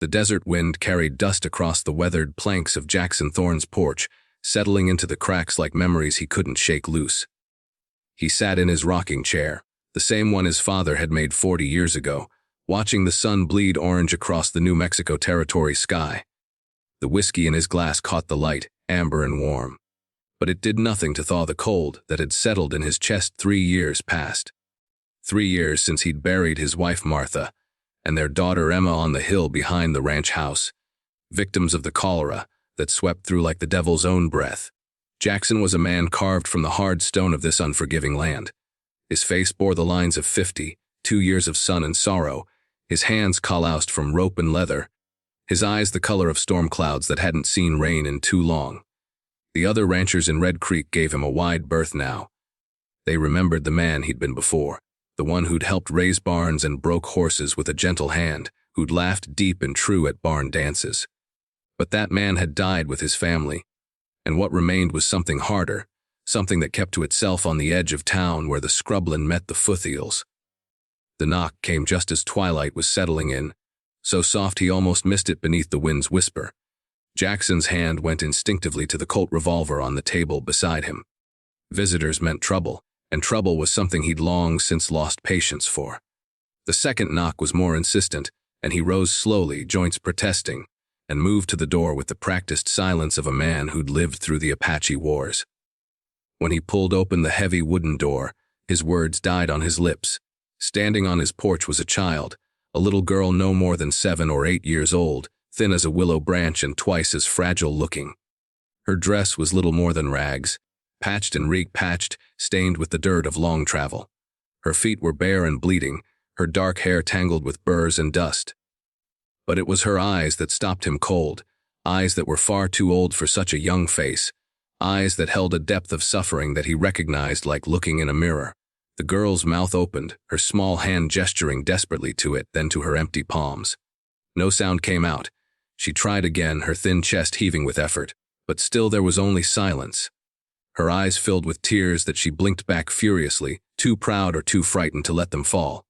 The desert wind carried dust across the weathered planks of Jackson Thorne's porch, settling into the cracks like memories he couldn't shake loose. He sat in his rocking chair, the same one his father had made 40 years ago, watching the sun bleed orange across the New Mexico Territory sky. The whiskey in his glass caught the light, amber and warm. But it did nothing to thaw the cold that had settled in his chest 3 years past. 3 years since he'd buried his wife Martha and their daughter Emma on the hill behind the ranch house, victims of the cholera that swept through like the devil's own breath. Jackson was a man carved from the hard stone of this unforgiving land. His face bore the lines of 50, 2 years of sun and sorrow, his hands calloused from rope and leather, his eyes the color of storm clouds that hadn't seen rain in too long. The other ranchers in Red Creek gave him a wide berth now. They remembered the man he'd been before, the one who'd helped raise barns and broke horses with a gentle hand, who'd laughed deep and true at barn dances. But that man had died with his family, and what remained was something harder, something that kept to itself on the edge of town where the scrubland met the foothills. The knock came just as twilight was settling in, so soft he almost missed it beneath the wind's whisper. Jackson's hand went instinctively to the Colt revolver on the table beside him. Visitors meant trouble, and trouble was something he'd long since lost patience for. The second knock was more insistent, and he rose slowly, joints protesting, and moved to the door with the practiced silence of a man who'd lived through the Apache Wars. When he pulled open the heavy wooden door, his words died on his lips. Standing on his porch was a child, a little girl no more than 7 or 8 years old, thin as a willow branch and twice as fragile-looking. Her dress was little more than rags, patched and re-patched, stained with the dirt of long travel. Her feet were bare and bleeding, her dark hair tangled with burrs and dust. But it was her eyes that stopped him cold, eyes that were far too old for such a young face, eyes that held a depth of suffering that he recognized like looking in a mirror. The girl's mouth opened, her small hand gesturing desperately to it, then to her empty palms. No sound came out. She tried again, her thin chest heaving with effort, but still there was only silence. Her eyes filled with tears that she blinked back furiously, too proud or too frightened to let them fall.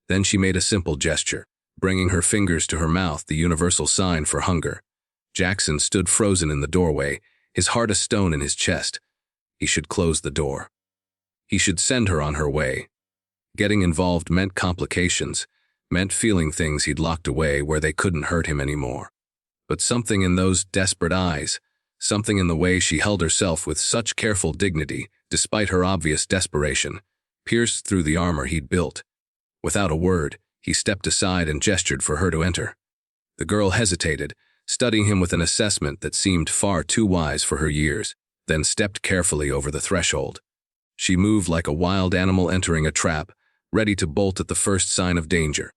Then she made a simple gesture, bringing her fingers to her mouth, the universal sign for hunger. Jackson stood frozen in the doorway, his heart a stone in his chest. He should close the door. He should send her on her way. Getting involved meant complications, meant feeling things he'd locked away where they couldn't hurt him anymore. But something in those desperate eyes, something in the way she held herself with such careful dignity, despite her obvious desperation, pierced through the armor he'd built. Without a word, he stepped aside and gestured for her to enter. The girl hesitated, studying him with an assessment that seemed far too wise for her years, then stepped carefully over the threshold. She moved like a wild animal entering a trap, ready to bolt at the first sign of danger.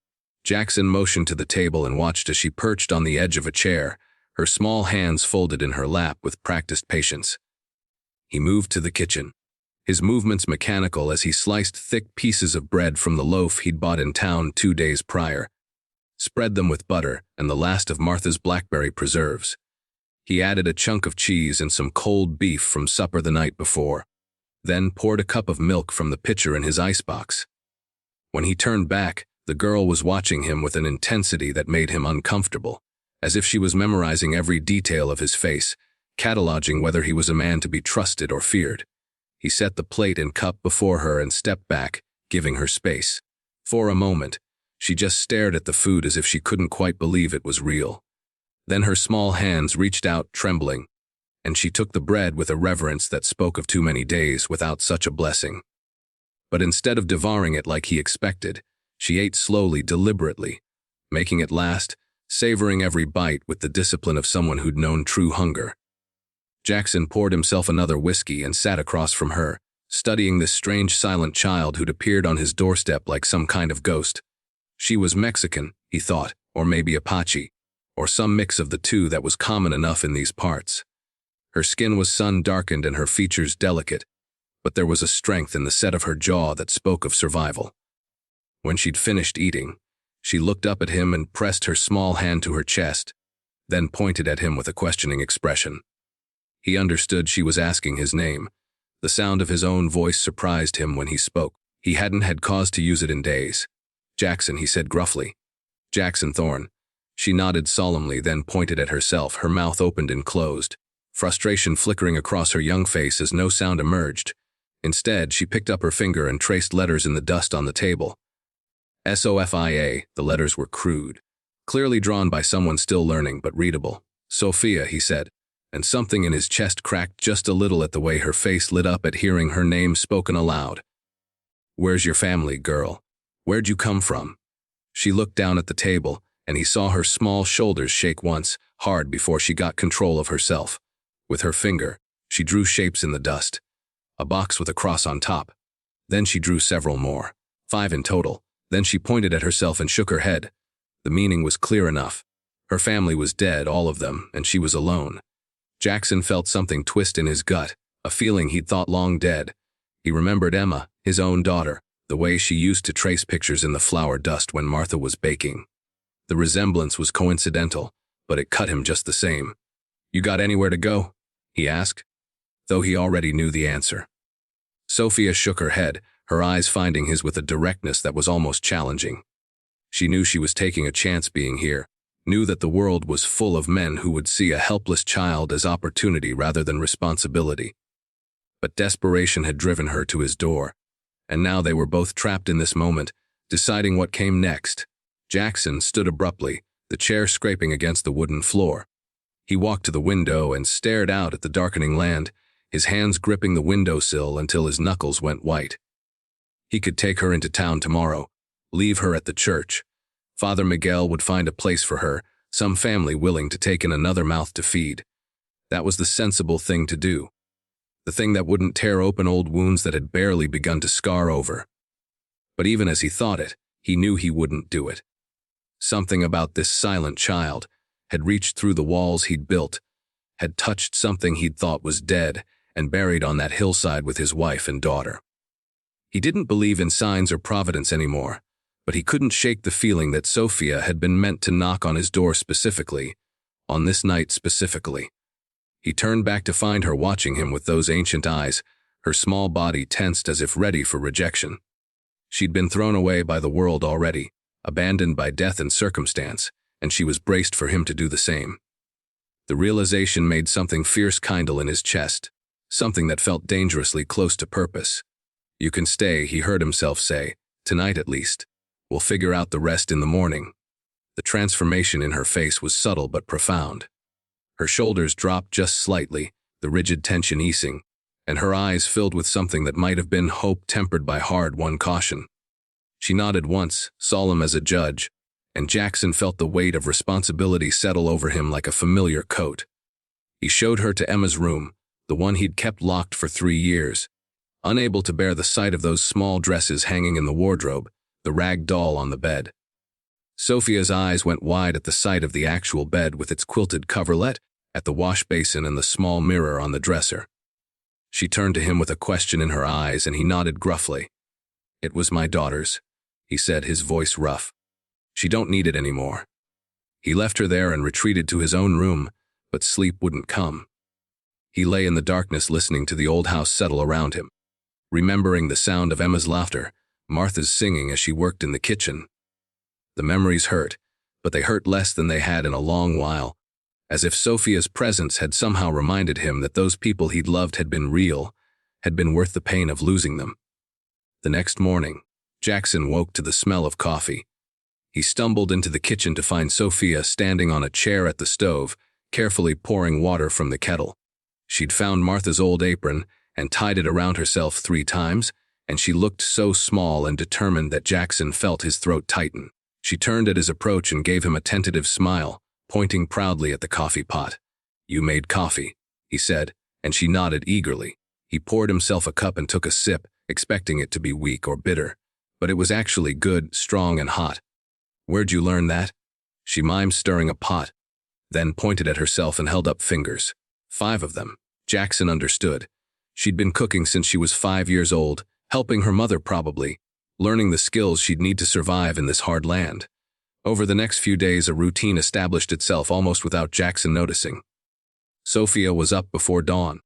Jackson motioned to the table and watched as she perched on the edge of a chair, her small hands folded in her lap with practiced patience. He moved to the kitchen, his movements mechanical as he sliced thick pieces of bread from the loaf he'd bought in town 2 days prior, spread them with butter and the last of Martha's blackberry preserves. He added a chunk of cheese and some cold beef from supper the night before, then poured a cup of milk from the pitcher in his icebox. When he turned back, the girl was watching him with an intensity that made him uncomfortable, as if she was memorizing every detail of his face, cataloging whether he was a man to be trusted or feared. He set the plate and cup before her and stepped back, giving her space. For a moment, she just stared at the food as if she couldn't quite believe it was real. Then her small hands reached out, trembling, and she took the bread with a reverence that spoke of too many days without such a blessing. But instead of devouring it like he expected, she ate slowly, deliberately, making it last, savoring every bite with the discipline of someone who'd known true hunger. Jackson poured himself another whiskey and sat across from her, studying this strange silent child who'd appeared on his doorstep like some kind of ghost. She was Mexican, he thought, or maybe Apache, or some mix of the two that was common enough in these parts. Her skin was sun-darkened and her features delicate, but there was a strength in the set of her jaw that spoke of survival. When she'd finished eating, she looked up at him and pressed her small hand to her chest, then pointed at him with a questioning expression. He understood she was asking his name. The sound of his own voice surprised him when he spoke. He hadn't had cause to use it in days. "Jackson," he said gruffly. "Jackson Thorne." She nodded solemnly, then pointed at herself, her mouth opened and closed, frustration flickering across her young face as no sound emerged. Instead, she picked up her finger and traced letters in the dust on the table. Sofia, the letters were crude, clearly drawn by someone still learning, but readable. Sophia, he said, and something in his chest cracked just a little at the way her face lit up at hearing her name spoken aloud. Where's your family, girl? Where'd you come from? She looked down at the table, and he saw her small shoulders shake once, hard before she got control of herself. With her finger, she drew shapes in the dust. A box with a cross on top. Then she drew several more, 5 in total. Then she pointed at herself and shook her head. The meaning was clear enough. Her family was dead, all of them, and she was alone. Jackson felt something twist in his gut, a feeling he'd thought long dead. He remembered Emma, his own daughter, the way she used to trace pictures in the flour dust when Martha was baking. The resemblance was coincidental, but it cut him just the same. You got anywhere to go? He asked, though he already knew the answer. Sophia shook her head, her eyes finding his with a directness that was almost challenging. She knew she was taking a chance being here, knew that the world was full of men who would see a helpless child as opportunity rather than responsibility. But desperation had driven her to his door, and now they were both trapped in this moment, deciding what came next. Jackson stood abruptly, the chair scraping against the wooden floor. He walked to the window and stared out at the darkening land, his hands gripping the windowsill until his knuckles went white. He could take her into town tomorrow, leave her at the church. Father Miguel would find a place for her, some family willing to take in another mouth to feed. That was the sensible thing to do. The thing that wouldn't tear open old wounds that had barely begun to scar over. But even as he thought it, he knew he wouldn't do it. Something about this silent child had reached through the walls he'd built, had touched something he'd thought was dead and buried on that hillside with his wife and daughter. He didn't believe in signs or providence anymore, but he couldn't shake the feeling that Sophia had been meant to knock on his door specifically, on this night specifically. He turned back to find her watching him with those ancient eyes, her small body tensed as if ready for rejection. She'd been thrown away by the world already, abandoned by death and circumstance, and she was braced for him to do the same. The realization made something fierce kindle in his chest, something that felt dangerously close to purpose. You can stay, he heard himself say, tonight at least. We'll figure out the rest in the morning. The transformation in her face was subtle but profound. Her shoulders dropped just slightly, the rigid tension easing, and her eyes filled with something that might have been hope tempered by hard-won caution. She nodded once, solemn as a judge, and Jackson felt the weight of responsibility settle over him like a familiar coat. He showed her to Emma's room, the one he'd kept locked for 3 years. Unable to bear the sight of those small dresses hanging in the wardrobe, the rag doll on the bed. Sophia's eyes went wide at the sight of the actual bed with its quilted coverlet, at the wash basin and the small mirror on the dresser. She turned to him with a question in her eyes, and he nodded gruffly. It was my daughter's, he said, his voice rough. She don't need it anymore. He left her there and retreated to his own room, but sleep wouldn't come. He lay in the darkness listening to the old house settle around him, remembering the sound of Emma's laughter, Martha's singing as she worked in the kitchen. The memories hurt, but they hurt less than they had in a long while, as if Sophia's presence had somehow reminded him that those people he'd loved had been real, had been worth the pain of losing them. The next morning, Jackson woke to the smell of coffee. He stumbled into the kitchen to find Sophia standing on a chair at the stove, carefully pouring water from the kettle. She'd found Martha's old apron and tied it around herself 3 times, and she looked so small and determined that Jackson felt his throat tighten. She turned at his approach and gave him a tentative smile, pointing proudly at the coffee pot. You made coffee, he said, and she nodded eagerly. He poured himself a cup and took a sip, expecting it to be weak or bitter, but it was actually good, strong, and hot. Where'd you learn that? She mimed, stirring a pot, then pointed at herself and held up fingers. 5 of them. Jackson understood. She'd been cooking since she was 5 years old, helping her mother probably, learning the skills she'd need to survive in this hard land. Over the next few days, a routine established itself almost without Jackson noticing. Sophia was up before dawn,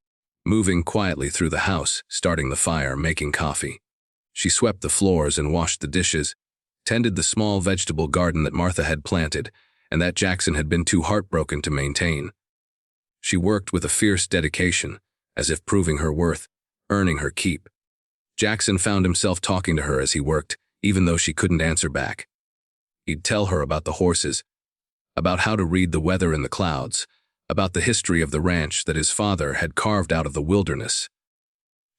moving quietly through the house, starting the fire, making coffee. She swept the floors and washed the dishes, tended the small vegetable garden that Martha had planted, and that Jackson had been too heartbroken to maintain. She worked with a fierce dedication, as if proving her worth, earning her keep. Jackson found himself talking to her as he worked, even though she couldn't answer back. He'd tell her about the horses, about how to read the weather in the clouds, about the history of the ranch that his father had carved out of the wilderness.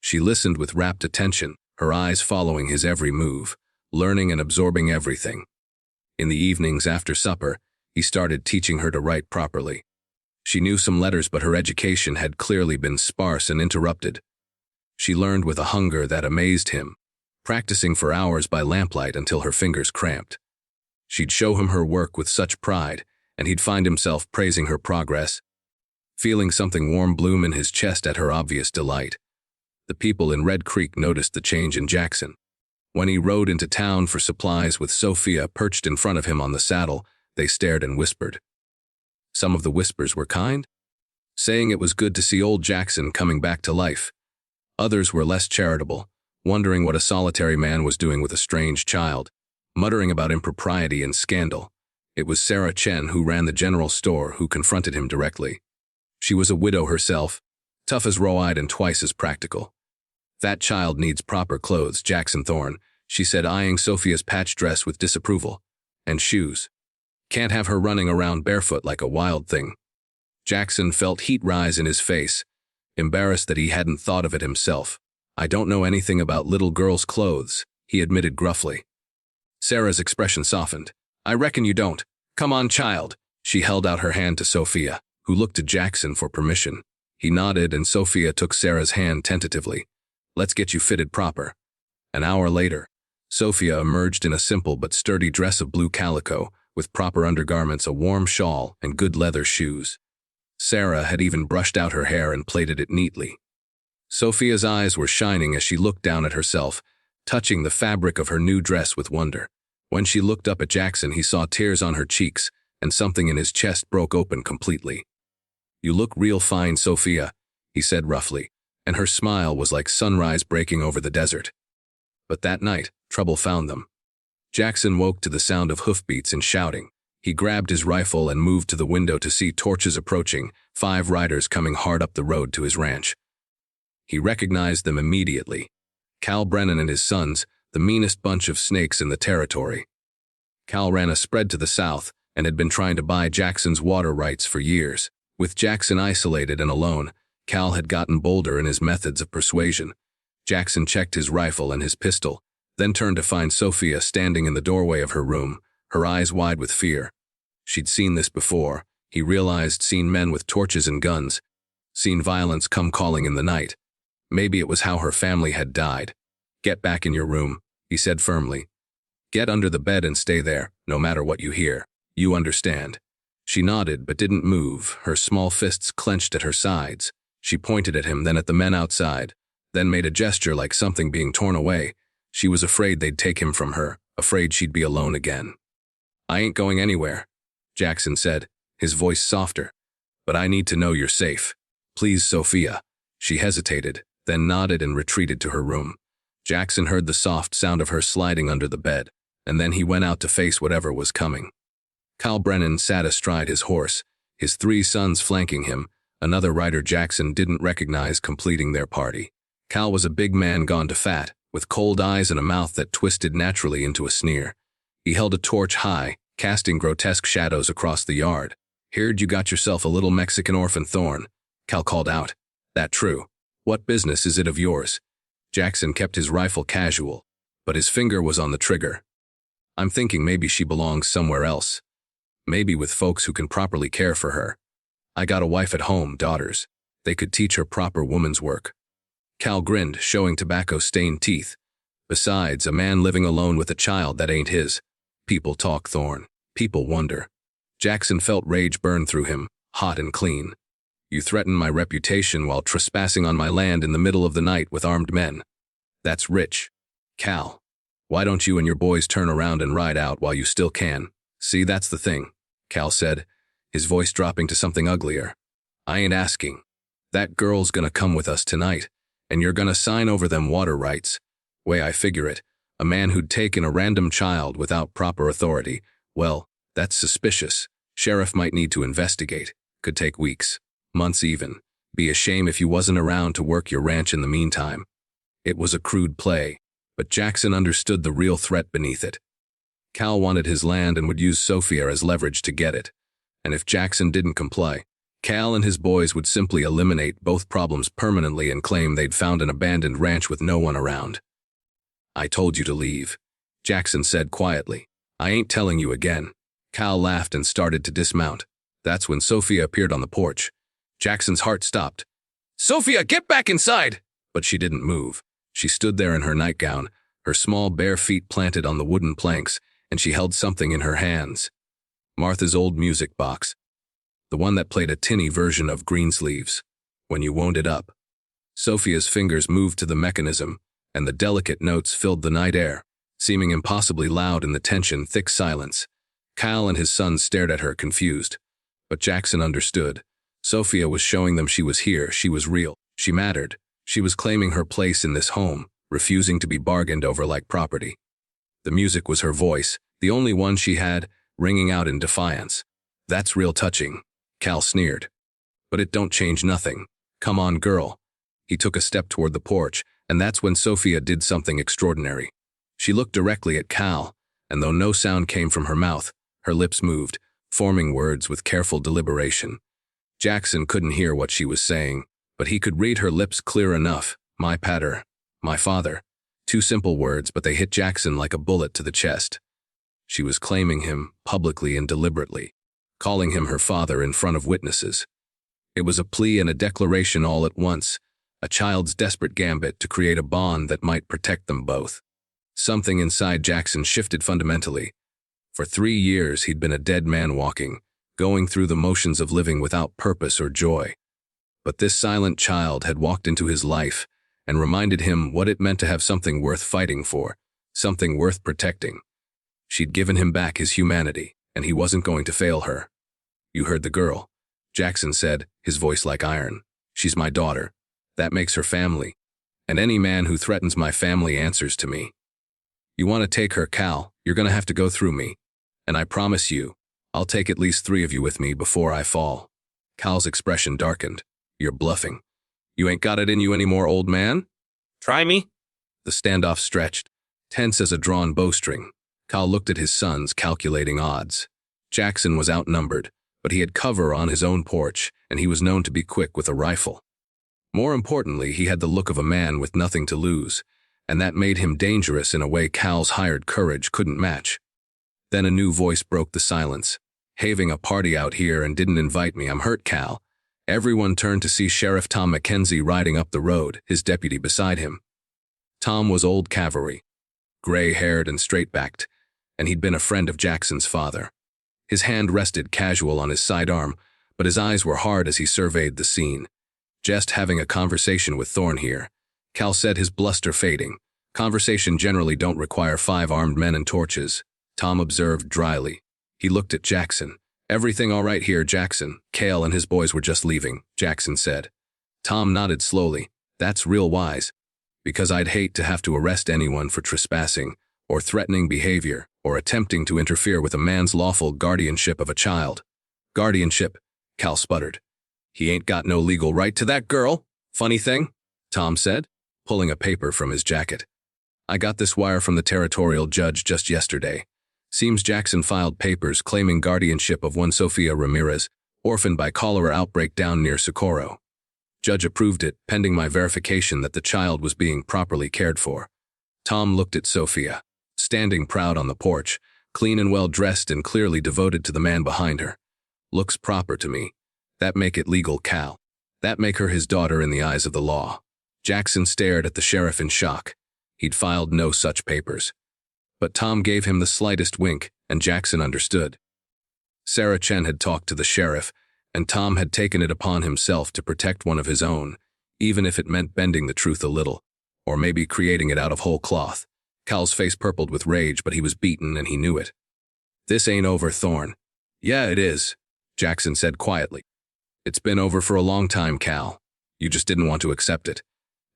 She listened with rapt attention, her eyes following his every move, learning and absorbing everything. In the evenings after supper, he started teaching her to write properly. She knew some letters, but her education had clearly been sparse and interrupted. She learned with a hunger that amazed him, practicing for hours by lamplight until her fingers cramped. She'd show him her work with such pride, and he'd find himself praising her progress, feeling something warm bloom in his chest at her obvious delight. The people in Red Creek noticed the change in Jackson. When he rode into town for supplies with Sophia perched in front of him on the saddle, they stared and whispered. Some of the whispers were kind, saying it was good to see old Jackson coming back to life. Others were less charitable, wondering what a solitary man was doing with a strange child, muttering about impropriety and scandal. It was Sarah Chen, who ran the general store, who confronted him directly. She was a widow herself, tough as raw-eyed and twice as practical. "That child needs proper clothes, Jackson Thorne," she said, eyeing Sophia's patched dress with disapproval. "And shoes. Can't have her running around barefoot like a wild thing." Jackson felt heat rise in his face, embarrassed that he hadn't thought of it himself. "I don't know anything about little girls' clothes," he admitted gruffly. Sarah's expression softened. "I reckon you don't. Come on, child." She held out her hand to Sophia, who looked to Jackson for permission. He nodded, and Sophia took Sarah's hand tentatively. "Let's get you fitted proper." An hour later, Sophia emerged in a simple but sturdy dress of blue calico, with proper undergarments, a warm shawl, and good leather shoes. Sarah had even brushed out her hair and plaited it neatly. Sophia's eyes were shining as she looked down at herself, touching the fabric of her new dress with wonder. When she looked up at Jackson, he saw tears on her cheeks, and something in his chest broke open completely. "You look real fine, Sophia," he said roughly, and her smile was like sunrise breaking over the desert. But that night, trouble found them. Jackson woke to the sound of hoofbeats and shouting. He grabbed his rifle and moved to the window to see torches approaching, 5 riders coming hard up the road to his ranch. He recognized them immediately. Cal Brennan and his sons, the meanest bunch of snakes in the territory. Cal ran a spread to the south and had been trying to buy Jackson's water rights for years. With Jackson isolated and alone, Cal had gotten bolder in his methods of persuasion. Jackson checked his rifle and his pistol, then turned to find Sophia standing in the doorway of her room, her eyes wide with fear. She'd seen this before, he realized, seen men with torches and guns, seen violence come calling in the night. Maybe it was how her family had died. "Get back in your room," he said firmly. "Get under the bed and stay there, no matter what you hear. You understand." She nodded but didn't move, her small fists clenched at her sides. She pointed at him, then at the men outside, then made a gesture like something being torn away. She was afraid they'd take him from her, afraid she'd be alone again. "I ain't going anywhere," Jackson said, his voice softer. "But I need to know you're safe. Please, Sophia." She hesitated, then nodded and retreated to her room. Jackson heard the soft sound of her sliding under the bed, and then he went out to face whatever was coming. Cal Brennan sat astride his horse, his 3 sons flanking him, another rider Jackson didn't recognize completing their party. Cal was a big man gone to fat, with cold eyes and a mouth that twisted naturally into a sneer. He held a torch high, casting grotesque shadows across the yard. "Heard you got yourself a little Mexican orphan Thorne," Cal called out. "That true? What business is it of yours?" Jackson kept his rifle casual, but his finger was on the trigger. "I'm thinking maybe she belongs somewhere else. Maybe with folks who can properly care for her. I got a wife at home, daughters. They could teach her proper woman's work." Cal grinned, showing tobacco-stained teeth. "Besides, a man living alone with a child that ain't his. People talk, Thorne. People wonder." Jackson felt rage burn through him, hot and clean. "You threaten my reputation while trespassing on my land in the middle of the night with armed men. That's rich. Cal, why don't you and your boys turn around and ride out while you still can?" "See, that's the thing," Cal said, his voice dropping to something uglier. "I ain't asking. That girl's gonna come with us tonight, and you're gonna sign over them water rights. Way I figure it, a man who'd taken a random child without proper authority, well, that's suspicious." Sheriff might need to investigate. Could take weeks, months even. Be a shame if you wasn't around to work your ranch in the meantime. It was a crude play, but Jackson understood the real threat beneath it. Cal wanted his land and would use Sophia as leverage to get it. And if Jackson didn't comply, Cal and his boys would simply eliminate both problems permanently and claim they'd found an abandoned ranch with no one around. "I told you to leave," Jackson said quietly. "I ain't telling you again." Cal laughed and started to dismount. That's when Sophia appeared on the porch. Jackson's heart stopped. "Sophia, get back inside!" But she didn't move. She stood there in her nightgown, her small bare feet planted on the wooden planks, and she held something in her hands. Martha's old music box. The one that played a tinny version of Greensleeves, When You Wound It Up. Sophia's fingers moved to the mechanism, and the delicate notes filled the night air, seeming impossibly loud in the tension, thick silence. Cal and his sons stared at her, confused. But Jackson understood. Sophia was showing them she was here, she was real, she mattered. She was claiming her place in this home, refusing to be bargained over like property. The music was her voice, the only one she had, ringing out in defiance. "That's real touching," Cal sneered. "But it don't change nothing. Come on, girl." He took a step toward the porch, and that's when Sophia did something extraordinary. She looked directly at Cal, and though no sound came from her mouth, her lips moved, forming words with careful deliberation. Jackson couldn't hear what she was saying, but he could read her lips clear enough. "My pater, my father." Two simple words, but they hit Jackson like a bullet to the chest. She was claiming him, publicly and deliberately, calling him her father in front of witnesses. It was a plea and a declaration all at once, a child's desperate gambit to create a bond that might protect them both. Something inside Jackson shifted fundamentally. For 3 years he'd been a dead man walking, going through the motions of living without purpose or joy. But this silent child had walked into his life and reminded him what it meant to have something worth fighting for, something worth protecting. She'd given him back his humanity, and he wasn't going to fail her. "You heard the girl," Jackson said, his voice like iron. "She's my daughter. That makes her family. And any man who threatens my family answers to me. You want to take her, Cal, you're going to have to go through me. And I promise you, I'll take at least 3 of you with me before I fall." Cal's expression darkened. "You're bluffing. You ain't got it in you anymore, old man?" "Try me?" The standoff stretched, tense as a drawn bowstring. Cal looked at his sons, calculating odds. Jackson was outnumbered, but he had cover on his own porch, and he was known to be quick with a rifle. More importantly, he had the look of a man with nothing to lose, and that made him dangerous in a way Cal's hired courage couldn't match. Then a new voice broke the silence. "Having a party out here and didn't invite me. I'm hurt, Cal." Everyone turned to see Sheriff Tom Mackenzie riding up the road, his deputy beside him. Tom was old cavalry, gray-haired and straight-backed, and he'd been a friend of Jackson's father. His hand rested casual on his sidearm, but his eyes were hard as he surveyed the scene. "Just having a conversation with Thorne here," Cal said, his bluster fading. "Conversation generally don't require 5 armed men and torches," Tom observed dryly. He looked at Jackson. "Everything all right here, Jackson? Cale and his boys were just leaving," Jackson said. Tom nodded slowly. "That's real wise, because I'd hate to have to arrest anyone for trespassing, or threatening behavior, or attempting to interfere with a man's lawful guardianship of a child." "Guardianship," Cal sputtered. "He ain't got no legal right to that girl. Funny thing," Tom said, pulling a paper from his jacket. "I got this wire from the territorial judge just yesterday. Seems Jackson filed papers claiming guardianship of one Sophia Ramirez, orphaned by cholera outbreak down near Socorro. Judge approved it, pending my verification that the child was being properly cared for." Tom looked at Sophia, standing proud on the porch, clean and well-dressed and clearly devoted to the man behind her. "Looks proper to me. That make it legal, Cal. That make her his daughter in the eyes of the law." Jackson stared at the sheriff in shock. He'd filed no such papers. But Tom gave him the slightest wink, and Jackson understood. Sarah Chen had talked to the sheriff, and Tom had taken it upon himself to protect one of his own, even if it meant bending the truth a little, or maybe creating it out of whole cloth. Cal's face purpled with rage, but he was beaten and he knew it. "This ain't over, Thorne." "Yeah, it is," Jackson said quietly. "It's been over for a long time, Cal. You just didn't want to accept it.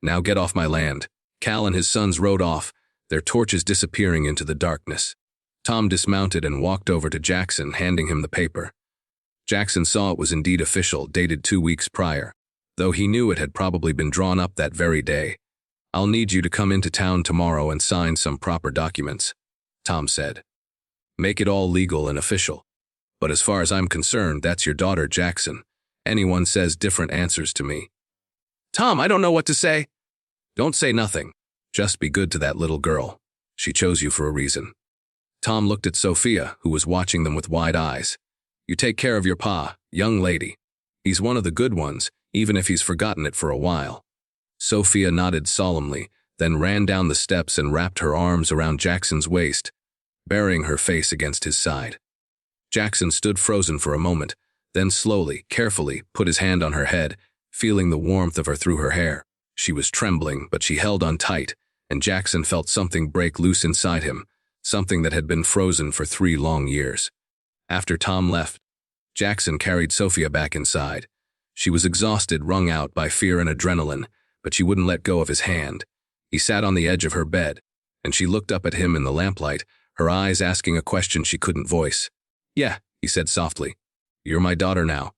Now get off my land." Cal and his sons rode off, their torches disappearing into the darkness. Tom dismounted and walked over to Jackson, handing him the paper. Jackson saw it was indeed official, dated 2 weeks prior, though he knew it had probably been drawn up that very day. "I'll need you to come into town tomorrow and sign some proper documents," Tom said. "Make it all legal and official. But as far as I'm concerned, that's your daughter, Jackson. Anyone says different answers to me." "Tom, I don't know what to say." "Don't say nothing. Just be good to that little girl. She chose you for a reason." Tom looked at Sophia, who was watching them with wide eyes. "You take care of your pa, young lady. He's one of the good ones, even if he's forgotten it for a while." Sophia nodded solemnly, then ran down the steps and wrapped her arms around Jackson's waist, burying her face against his side. Jackson stood frozen for a moment, then slowly, carefully, put his hand on her head, feeling the warmth of her through her hair. She was trembling, but she held on tight, and Jackson felt something break loose inside him, something that had been frozen for 3 long years. After Tom left, Jackson carried Sophia back inside. She was exhausted, wrung out by fear and adrenaline, but she wouldn't let go of his hand. He sat on the edge of her bed, and she looked up at him in the lamplight, her eyes asking a question she couldn't voice. "Yeah," he said softly. "You're my daughter now.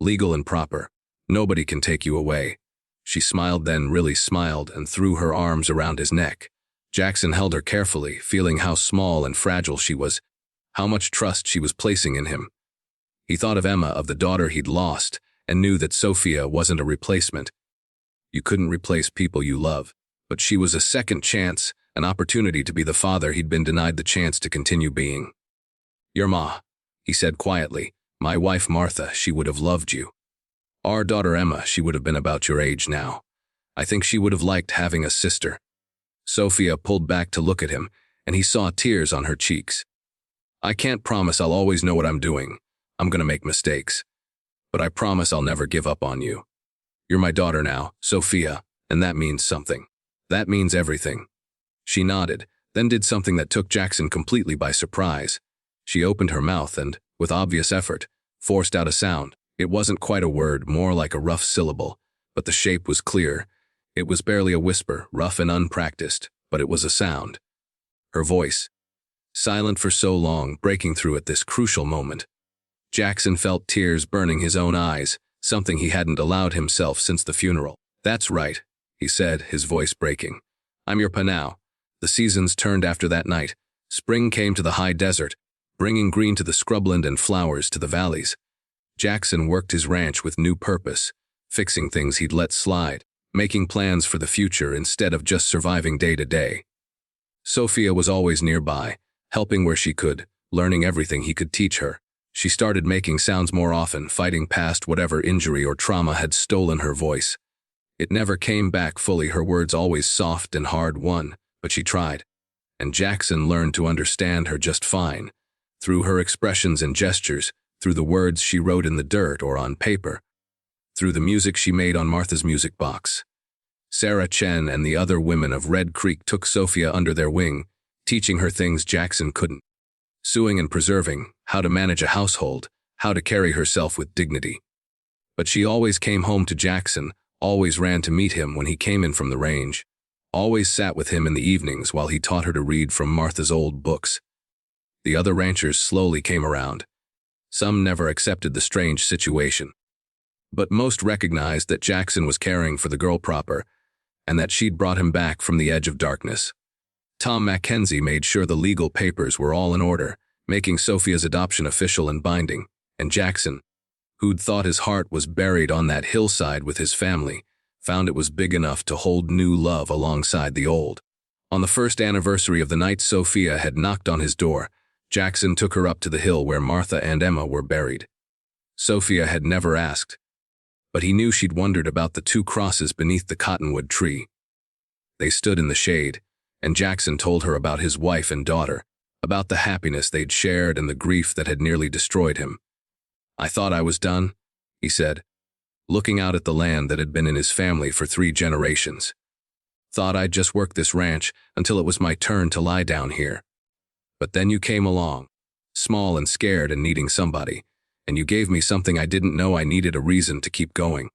Legal and proper. Nobody can take you away." She smiled, then really smiled, and threw her arms around his neck. Jackson held her carefully, feeling how small and fragile she was, how much trust she was placing in him. He thought of Emma, of the daughter he'd lost, and knew that Sophia wasn't a replacement. You couldn't replace people you love, but she was a second chance, an opportunity to be the father he'd been denied the chance to continue being. "Your ma," he said quietly. "My wife Martha, she would have loved you. Our daughter Emma, she would have been about your age now. I think she would have liked having a sister." Sophia pulled back to look at him, and he saw tears on her cheeks. "I can't promise I'll always know what I'm doing. I'm gonna make mistakes. But I promise I'll never give up on you. You're my daughter now, Sophia, and that means something. That means everything." She nodded, then did something that took Jackson completely by surprise. She opened her mouth and, with obvious effort, forced out a sound. It wasn't quite a word, more like a rough syllable, but the shape was clear. It was barely a whisper, rough and unpracticed, but it was a sound. Her voice, silent for so long, breaking through at this crucial moment. Jackson felt tears burning his own eyes, something he hadn't allowed himself since the funeral. "That's right," he said, his voice breaking. "I'm your pa now." The seasons turned after that night. Spring came to the high desert, bringing green to the scrubland and flowers to the valleys. Jackson worked his ranch with new purpose, fixing things he'd let slide, making plans for the future instead of just surviving day to day. Sophia was always nearby, helping where she could, learning everything he could teach her. She started making sounds more often, fighting past whatever injury or trauma had stolen her voice. It never came back fully, her words always soft and hard-won, but she tried. And Jackson learned to understand her just fine, through her expressions and gestures, through the words she wrote in the dirt or on paper, through the music she made on Martha's music box. Sarah Chen and the other women of Red Creek took Sophia under their wing, teaching her things Jackson couldn't. Sewing and preserving, how to manage a household, how to carry herself with dignity. But she always came home to Jackson, always ran to meet him when he came in from the range, always sat with him in the evenings while he taught her to read from Martha's old books. The other ranchers slowly came around. Some never accepted the strange situation. But most recognized that Jackson was caring for the girl proper, and that she'd brought him back from the edge of darkness. Tom Mackenzie made sure the legal papers were all in order, making Sophia's adoption official and binding, and Jackson, who'd thought his heart was buried on that hillside with his family, found it was big enough to hold new love alongside the old. On the first anniversary of the night Sophia had knocked on his door, Jackson took her up to the hill where Martha and Emma were buried. Sophia had never asked, but he knew she'd wondered about the 2 crosses beneath the cottonwood tree. They stood in the shade, and Jackson told her about his wife and daughter, about the happiness they'd shared and the grief that had nearly destroyed him. "I thought I was done," he said, looking out at the land that had been in his family for 3 generations. "Thought I'd just work this ranch until it was my turn to lie down here. But then you came along, small and scared and needing somebody, and you gave me something I didn't know I needed, a reason to keep going."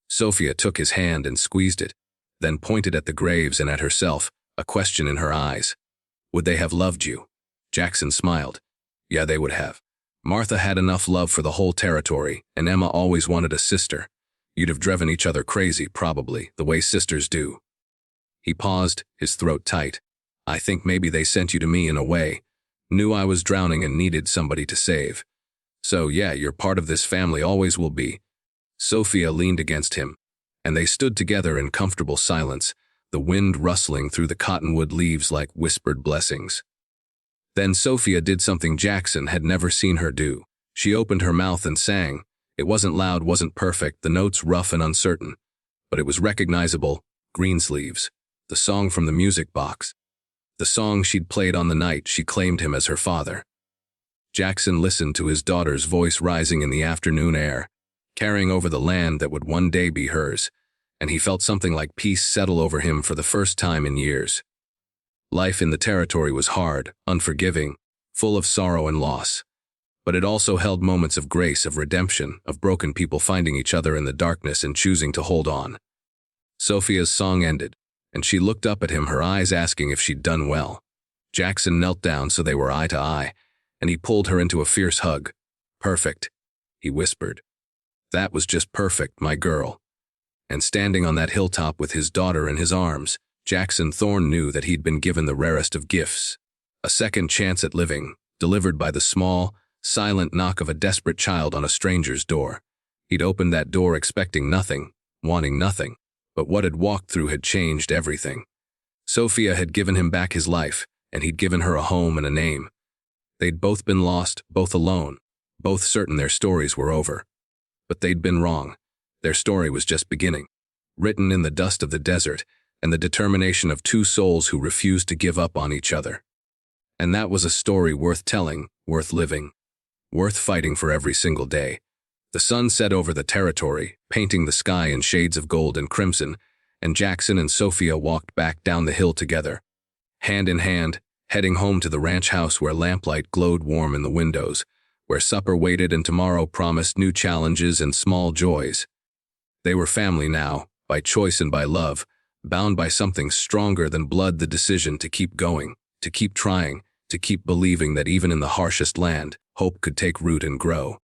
Sophia took his hand and squeezed it, then pointed at the graves and at herself, a question in her eyes. "Would they have loved you?" Jackson smiled. "Yeah, they would have. Martha had enough love for the whole territory, and Emma always wanted a sister. You'd have driven each other crazy, probably, the way sisters do. He paused, his throat tight. I think maybe they sent you to me in a way. Knew I was drowning and needed somebody to save. So yeah, you're part of this family, always will be. Sophia leaned against him, and they stood together in comfortable silence, the wind rustling through the cottonwood leaves like whispered blessings. Then Sophia did something Jackson had never seen her do. She opened her mouth and sang. It wasn't loud, wasn't perfect, the notes rough and uncertain, but it was recognizable. Greensleeves, the song from the music box. The song she'd played on the night she claimed him as her father. Jackson listened to his daughter's voice rising in the afternoon air, carrying over the land that would one day be hers, and he felt something like peace settle over him for the first time in years. Life in the territory was hard, unforgiving, full of sorrow and loss, but it also held moments of grace, of redemption, of broken people finding each other in the darkness and choosing to hold on. Sophia's song ended, and she looked up at him, her eyes asking if she'd done well. Jackson knelt down so they were eye to eye, and he pulled her into a fierce hug. Perfect, he whispered. That was just perfect, my girl. And standing on that hilltop with his daughter in his arms, Jackson Thorne knew that he'd been given the rarest of gifts, a second chance at living, delivered by the small, silent knock of a desperate child on a stranger's door. He'd opened that door expecting nothing, wanting nothing, but what had walked through had changed everything. Sophia had given him back his life, and he'd given her a home and a name. They'd both been lost, both alone, both certain their stories were over. But they'd been wrong. Their story was just beginning, written in the dust of the desert, and the determination of two souls who refused to give up on each other. And that was a story worth telling, worth living, worth fighting for every single day. The sun set over the territory, painting the sky in shades of gold and crimson, and Jackson and Sophia walked back down the hill together, hand in hand, heading home to the ranch house where lamplight glowed warm in the windows, where supper waited and tomorrow promised new challenges and small joys. They were family now, by choice and by love, bound by something stronger than blood, the decision to keep going, to keep trying, to keep believing that even in the harshest land, hope could take root and grow.